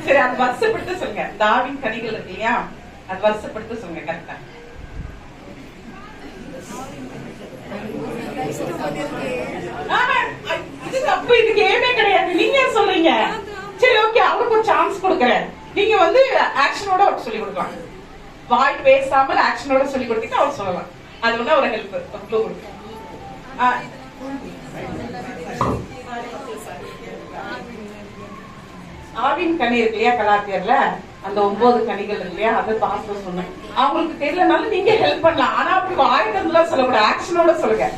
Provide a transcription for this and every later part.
சரி, அது வருஷப்படுத்த சொல்லுங்க. தாவின் கனிகள் இருக்கு இல்லையா, அது வருஷப்படுத்த சொல்லுங்க. கரெக்டா? இது தப்பு, இது கேமே கிடையாது. நீங்க சொல்றீங்க. சரி, ஓகே, அவருக்கு ஒரு சான்ஸ் கொடுக்கறேன். நீங்க வந்து ஆக்ஷனோட அவருக்கு சொல்லி கொடுக்கலாம். வாய் பேசாமல் ஆக்ஷனோட சொல்லி கொடுத்தீங்கன்னா அவர் சொல்லலாம். அது வந்து ஒரு ஹெல்ப், ஒரு க்ளூ கொடுக்கும். ஆவின் கனி இருக்கு இல்லையா, கலாத்தியர்ல அந்த 9 கனிகள் இருக்கு இல்லையா, அதை பாஸ்டர் சொன்னேன். அவங்களுக்கு தெரியலனாலும் நீங்க ஹெல்ப் பண்ணலாம். ஆனா அப்படி ஆயுதம்லாம் சொல்லக்கூடாது, ஆக்ஷனோட சொல்லுங்க.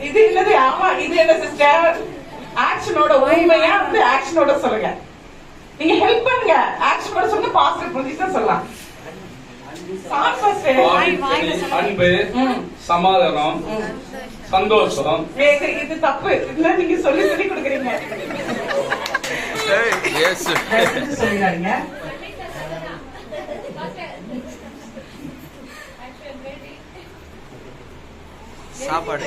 இது இல்லது, ஆமா இது என்ன சிஸ்டர், ஆக்ஷனோட உண்மையா வந்து ஆக்ஷனோட சொல்லுங்க. நீங்க ஹெல்ப் பண்ணுங்க, ஆக்ஷனோட சொன்னா பாஸ்டர் புரிஞ்சுதான் சொல்லலாம். அன்பு, சமாதானம், சந்தோஷம். இது தப்பு, இதெல்லாம் நீங்க சொல்லி சொல்லி கொடுக்குறீங்க. சொல்லிடாதீங்க. சாப்பாடு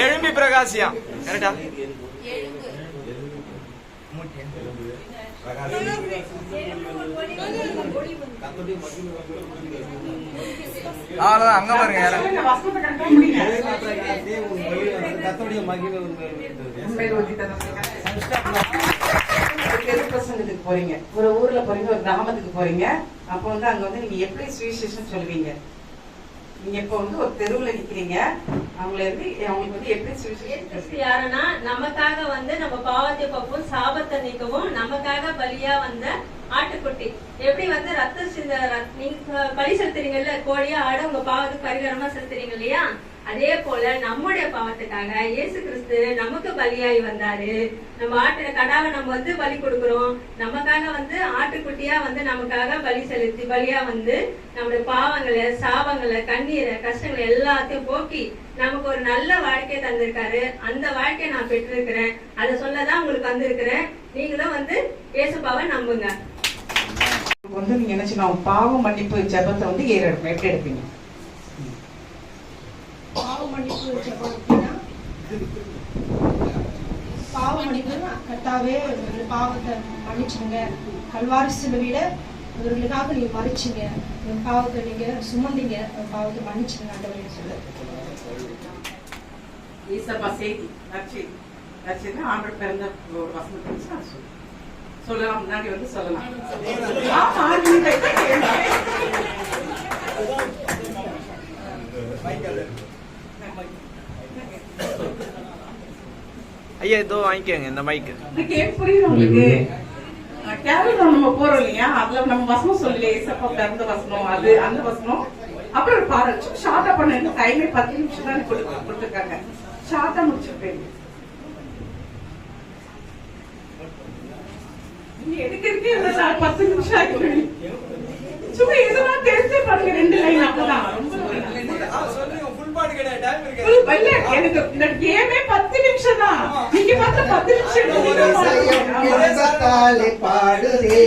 எழும்பி பிரகாசியா கரெக்டா? அங்க பாருங்க. பிரசங்கத்துக்கு போறீங்க, ஒரு ஊர்ல போறீங்க, ஒரு கிராமத்துக்கு போறீங்க. அப்ப வந்து அங்க வந்து நீங்க எப்படி சுவிசேஷம் சொல்லுவீங்க? நீங்க இப்ப வந்து ஒரு தெருவுல நிக்கிறீங்க, அவங்களுக்கு வந்து எப்படி சுவிசேஷம்? யாருன்னா நமக்காக வந்து நம்ம பாவத்தை போக்கவும் சாபத்தை நீக்கவும் நமக்காக பலியா வந்த ஆட்டுக்குட்டி. எப்படி வந்து ரத்த நீங்க பலி செலுத்துறீங்கல்ல, கோழியா ஆடு உங்க பாவத்துக்கு பரிகாரமா செலுத்துறீங்க இல்லையா, அதே போல நம்முடைய பாவத்துக்காக இயேசு கிறிஸ்து நமக்கு பலியாய் வந்தாரு. நம்ம ஆட்டு கடாவை நம்ம வந்து பலி கொடுக்கிறோம், நமக்காக வந்து ஆட்டுக்குட்டியா வந்து நமக்காக பலி செலுத்தி பலியா வந்து நம்முடைய பாவங்களை, சாபங்களை, கண்ணீரை, கஷ்டங்களை எல்லாத்தையும் போக்கி நமக்கு ஒரு நல்ல வாழ்க்கையை தந்திருக்காரு. அந்த வாழ்க்கையை நான் பெற்றிருக்கிறேன், அதை சொல்லதான் உங்களுக்கு வந்திருக்கிறேன். நீங்களும் வந்து இயேசுபாவை நம்புங்க. வந்து நீங்க என்ன செய்யணும், பாவ மன்னிப்பு ஜெபத்தை வந்து ஏறெடுப்போம். எப்படி எடுப்பீங்க? பாவ மன்னிப்பு ஜெபம் அப்படின்னா, பாவ மன்னிப்பு கர்த்தாவே பாவத்தை மன்னிச்சுங்க, கல்வாரி சிலுவையில இவர்களுக்காக நீங்க மன்னிச்சீங்க, என் பாவத்தை நீங்க சுமந்தீங்க, பாவத்தை மன்னிச்சுங்க ஆண்டவரே சொல்லு. ஈசப்பா செய்தி நற்செய்தி, நற்செய்தி ஆண்டவர் பிறந்த ஒரு வசனத்தை சொல்லலாம். முன்னாடி வந்து சொல்லலாம். ஐயா இதோ வாங்கிக்கோங்க இந்த மைக்கு. புரியுது உங்களுக்கு? கேரளா நம்ம போறோம் இல்லையா, அதுல நம்ம வசனம் சொல்லல, ஏசப்பா பிறந்த வசனம், அது அந்த வசனம். அப்புறம் பாருங்க, ஷார்ட்டா பண்ண டைமே 10 நிமிஷம் தான் கொடுத்துருக்காங்க. ஷார்ட்டா முடிச்சிருப்பேன். எடுக்கிறதுக்கே 10 நிமிஷம் ஆகிடுது. சும்மா இதெல்லாம் தெரிஞ்சே பாருங்க, 2 லைன் அப்பதான். எனக்கு இந்த கேமே 10 நிமிஷம் தான். நீங்க பார்த்த 10 நிமிஷம் பாடுதே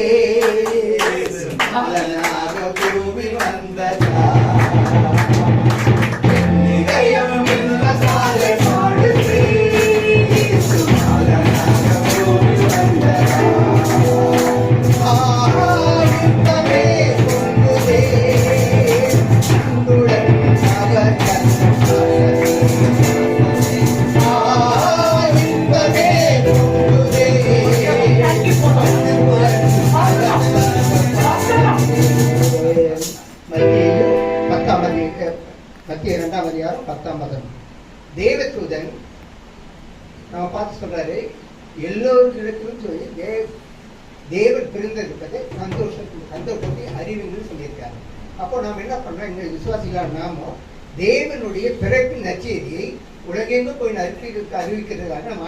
மத்திய 2ஆம் அதிகாரம் 10ஆம் வசனம். தேவதூதன் நம்ம பார்த்து சொல்றாரு, எல்லோருக்கும் சொல்லி தேவன் பிறந்திருப்பதை சந்தோஷத்தை அறிவுன்னு சொல்லியிருக்காரு. அப்போ நாம் என்ன பண்றோம், எங்க விசுவாசிகள் நாமோ தேவனுடைய பிறப்பின் நற்செய்தியை உலகெங்கும் போய் அறிவிக்கிறதுக்காக நம்ம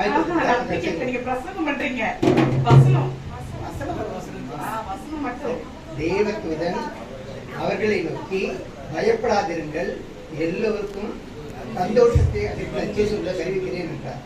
தேவதூதன் அவர்களை நோக்கி பயப்படாதிருங்கள், எல்லோருக்கும் சந்தோஷத்தை அறிவிக்கிறேன் என்றார்.